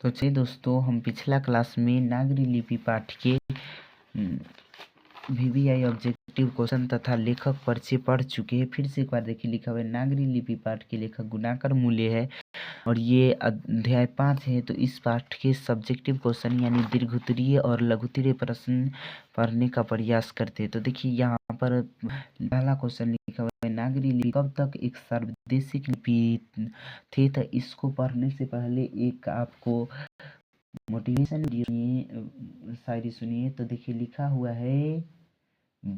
तो चलिए दोस्तों, हम पिछला क्लास में नागरी लिपि पाठ के VVI ऑब्जेक्टिव क्वेश्चन तथा लेखक परिचय पढ़ चुके हैं। फिर से एक बार देखिए, लिखा हुआ है नागरी लिपि पाठ के लेखक गुणाकर मूल्य है और ये अध्याय 5 है। तो इस पाठ के सब्जेक्टिव क्वेश्चन यानी दीर्घोत्तरीय और लघुत्तरीय प्रश्न पढ़ने का प्रयास करते हैं। तो देखिए यहाँ पर पहला क्वेश्चन लिखा हुआ है, नागरी लिपि कब तक एक सर्वदेशिक लिपि थी। तो इसको पढ़ने से पहले एक आपको मोटिवेशन शायरी सुनिए। तो देखिए लिखा हुआ है,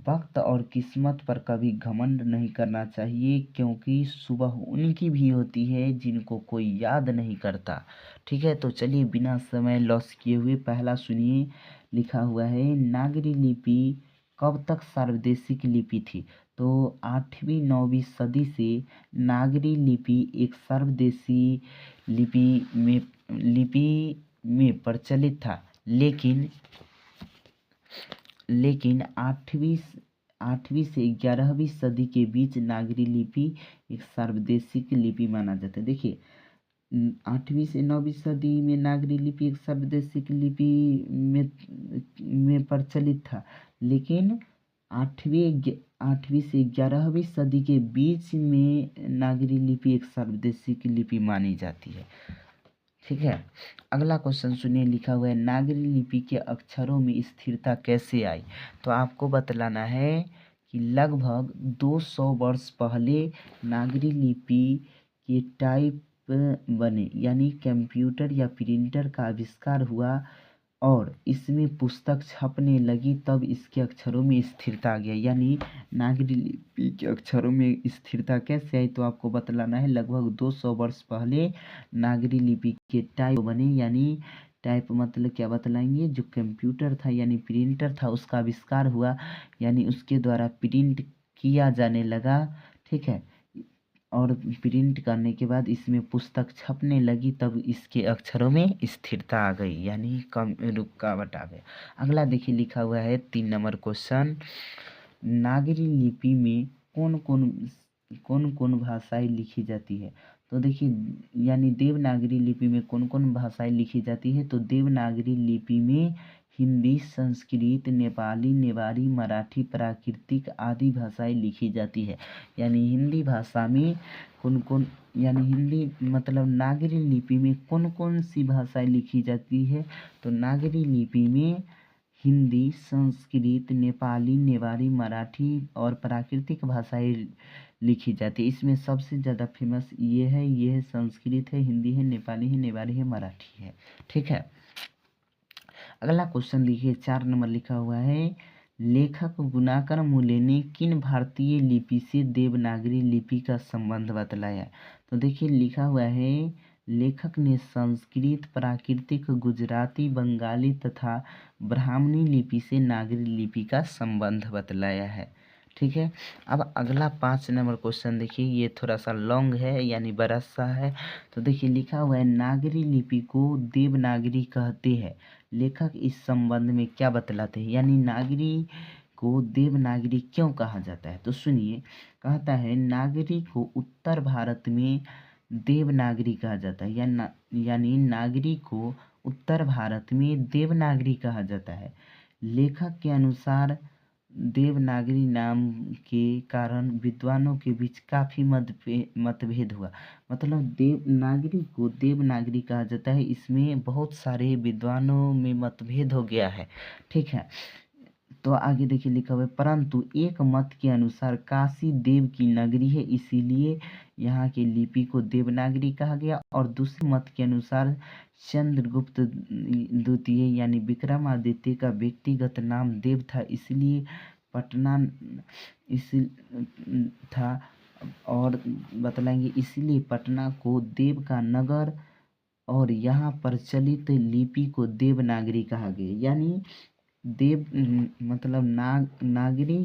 वक्त और किस्मत पर कभी घमंड नहीं करना चाहिए, क्योंकि सुबह उनकी भी होती है जिनको कोई याद नहीं करता। ठीक है, तो चलिए बिना समय लॉस किए हुए पहला सुनिए। लिखा हुआ है, नागरी लिपि कब तक सार्वदेशिक लिपि थी। तो 8वीं 9वीं सदी से नागरी लिपि एक सर्वदेशी लिपि में प्रचलित था, लेकिन 8वीं से 11वीं सदी के बीच नागरी लिपि एक सार्वदेशिक लिपि माना जाता है। देखिए 8वीं से 9वीं सदी में नागरी लिपि एक सार्वदेशिक लिपि में प्रचलित था, लेकिन 8वीं से 11वीं सदी के बीच में नागरी लिपि एक सार्वदेशिक लिपि मानी जाती है। ठीक है, अगला क्वेश्चन सुनिए। लिखा हुआ है, नागरी लिपि के अक्षरों में स्थिरता कैसे आई। तो आपको बतलाना है कि लगभग 200 वर्ष पहले नागरी लिपि के टाइप बने, यानी कंप्यूटर या प्रिंटर का आविष्कार हुआ और इसमें पुस्तक छपने लगी, तब इसके अक्षरों में स्थिरता आ गया। यानी नागरी लिपि के अक्षरों में स्थिरता कैसे आई, तो आपको बतलाना है लगभग 200 वर्ष पहले नागरी लिपि के टाइप बने। यानी टाइप मतलब क्या बतलाएंगे, जो कंप्यूटर था यानी प्रिंटर था उसका आविष्कार हुआ, यानी उसके द्वारा प्रिंट किया जाने लगा। ठीक है, और प्रिंट करने के बाद इसमें पुस्तक छपने लगी, तब इसके अक्षरों में स्थिरता आ गई, यानी कम रुकावट आ गई। अगला देखिए, लिखा हुआ है 3 नंबर क्वेश्चन, नागरी लिपि में कौन कौन भाषाएं लिखी जाती है। तो देखिए यानी देवनागरी लिपि में कौन कौन भाषाएं लिखी जाती है। तो देवनागरी लिपि में हिंदी, संस्कृत, नेपाली, नेवारी, मराठी, प्राकृतिक आदि भाषाएं लिखी जाती है। यानी हिंदी भाषा में यानी हिंदी मतलब नागरी लिपि में कौन कौन सी भाषाएं लिखी जाती है। तो नागरी लिपि में हिंदी, संस्कृत, नेपाली, नेवारी, मराठी और प्राकृतिक भाषाएं लिखी जाती है। इसमें सबसे ज़्यादा फेमस ये है संस्कृत है, हिंदी है, नेपाली है, नेवारी है, मराठी है। ठीक है, अगला क्वेश्चन देखिए 4 नंबर लिखा हुआ है, लेखक गुणाकर मूल्य ने किन भारतीय लिपि से देवनागरी लिपि का संबंध बतलाया। तो देखिए लिखा हुआ है, लेखक ने संस्कृत, प्राकृतिक, गुजराती, बंगाली तथा ब्राह्मणी लिपि से नागरी लिपि का संबंध बतलाया है। ठीक है, अब अगला 5 नंबर क्वेश्चन देखिए, ये थोड़ा सा लॉन्ग है यानी बड़ा सा है। तो देखिए लिखा हुआ है, नागरी लिपि को देवनागरी कहते हैं, लेखक इस संबंध में क्या बतलाते हैं। यानी नागरी को देवनागरी क्यों कहा जाता है। तो सुनिए, कहता है नागरी को उत्तर भारत में देवनागरी कहा जाता है, यानी नागरी को उत्तर भारत में देवनागरी कहा जाता है। लेखक के अनुसार देवनागरी नाम के कारण विद्वानों के बीच काफ़ी मतभेद हुआ। मतलब देवनागरी को देवनागरी कहा जाता है, इसमें बहुत सारे विद्वानों में मतभेद हो गया है। ठीक है, तो आगे देखिए लिखा हुआ है, परंतु एक मत के अनुसार काशी देव की नगरी है, इसीलिए यहाँ की लिपि को देवनागरी कहा गया। और दूसरे मत के अनुसार चंद्रगुप्त द्वितीय यानी विक्रमादित्य का व्यक्तिगत नाम देव था, इसलिए पटना था, और बतलाएंगे इसीलिए पटना को देव का नगर और यहाँ प्रचलित लिपि को देवनागरी कहा गया। यानी देव मतलब नागरी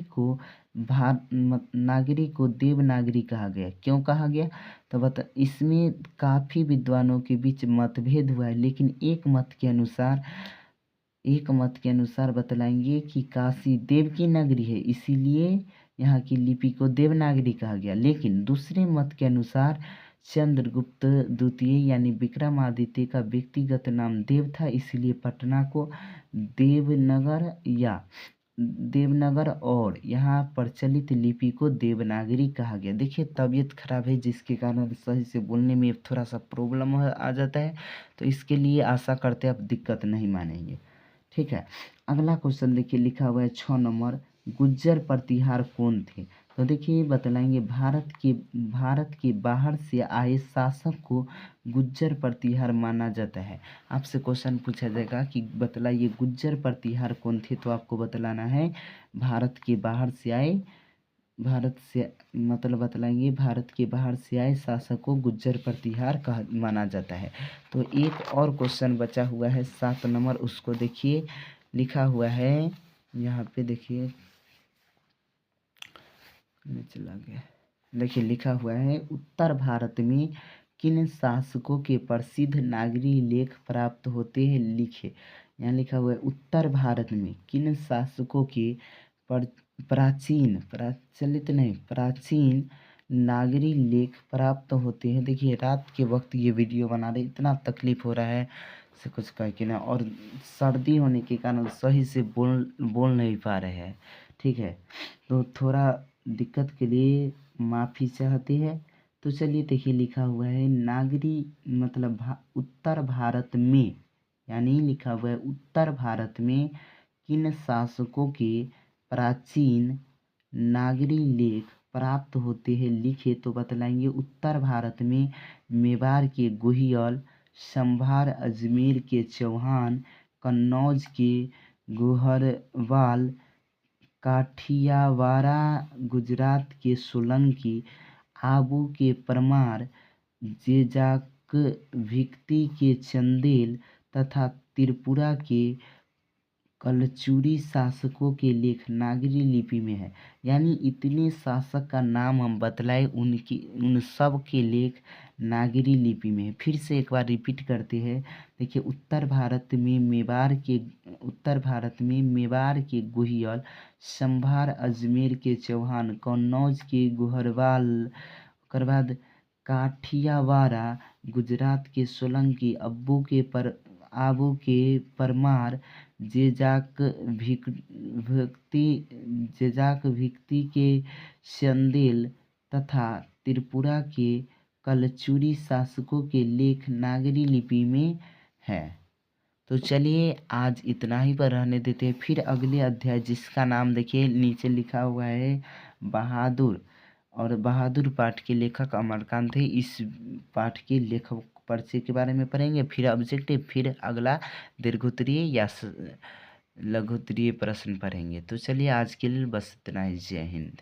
को देवनागरी कहा गया। क्यों कहा गया, तो इसमें काफ़ी विद्वानों के बीच मतभेद हुआ है, लेकिन एक मत के अनुसार बतलाएंगे कि काशी देव की नगरी है, इसीलिए यहाँ की लिपि को देवनागरी कहा गया। लेकिन दूसरे मत के अनुसार चंद्रगुप्त द्वितीय यानी विक्रमादित्य का व्यक्तिगत नाम देव था, इसलिए पटना को देवनगर और यहाँ प्रचलित लिपि को देवनागरी कहा गया। देखिए तबीयत खराब है जिसके कारण सही से बोलने में थोड़ा सा प्रॉब्लम आ जाता है, तो इसके लिए आशा करते हैं आप दिक्कत नहीं मानेंगे। ठीक है, अगला क्वेश्चन देखिए लिखा हुआ है 6 नंबर, गुज्जर प्रतिहार कौन थे? तो देखिए बतलाएंगे, भारत के बाहर से आए शासक को गुज्जर प्रतिहार माना जाता है। आपसे क्वेश्चन पूछा जाएगा कि बतलाइए गुज्जर प्रतिहार कौन थे, तो आपको बतलाना है भारत के बाहर से आए, भारत से मतलब बतलाएंगे भारत के बाहर से आए शासक को गुज्जर प्रतिहार माना जाता है। तो एक और क्वेश्चन बचा हुआ है 7 नंबर, उसको देखिए लिखा हुआ है यहाँ पे, देखिए चला गया, देखिए लिखा हुआ है उत्तर भारत में किन शासकों के प्रसिद्ध नागरी लेख प्राप्त होते हैं, लिखे। यहाँ लिखा हुआ है उत्तर भारत में किन शासकों के प्राचीन नागरी लेख प्राप्त होते हैं। देखिए रात के वक्त ये वीडियो बना रहे, इतना तकलीफ हो रहा है से कुछ कह के ना, और सर्दी होने के कारण सही से बोल नहीं पा रहे हैं। ठीक है, तो थोड़ा दिक्कत के लिए माफ़ी चाहते हैं। तो चलिए देखिए लिखा हुआ है नागरी मतलब उत्तर भारत में, यानी लिखा हुआ है उत्तर भारत में किन शासकों के प्राचीन नागरी लेख प्राप्त होते हैं, लिखे। तो बतलाएंगे उत्तर भारत में मेवाड़ के गोहिल, संभार अजमेर के चौहान, कन्नौज के गोहरवाल, काठियावाड़ा गुजरात के सोलंकी, आबू के परमार, जेजाक भिक्ती के चंदेल तथा त्रिपुरा के कलचुरी शासकों के लेख नागरी लिपि में है। यानी इतने शासक का नाम हम बतलाए, उन सब के लेख नागरी लिपि में है। फिर से एक बार रिपीट करते हैं, देखिए उत्तर भारत में मेवाड़ के गोहिल, संभार अजमेर के चौहान, कन्नौज के गोहरवाल, ओकर बाद काठियावाड़ा गुजरात के सोलंकी, आबू के परमार, जेजाक भिक्ती के चंदेल तथा त्रिपुरा के कलचुरी शासकों के लेख नागरी लिपि में है। तो चलिए आज इतना ही पर रहने देते हैं, फिर अगले अध्याय जिसका नाम देखिए नीचे लिखा हुआ है बहादुर, और बहादुर पाठ के लेखक अमरकांत है। इस पाठ के लेखक परिचय के बारे में पढ़ेंगे, फिर ऑब्जेक्टिव, फिर अगला दीर्घोत्तरीय या लघुत्तरीय प्रश्न पढ़ेंगे। तो चलिए आज के लिए बस इतना ही, जय हिंद।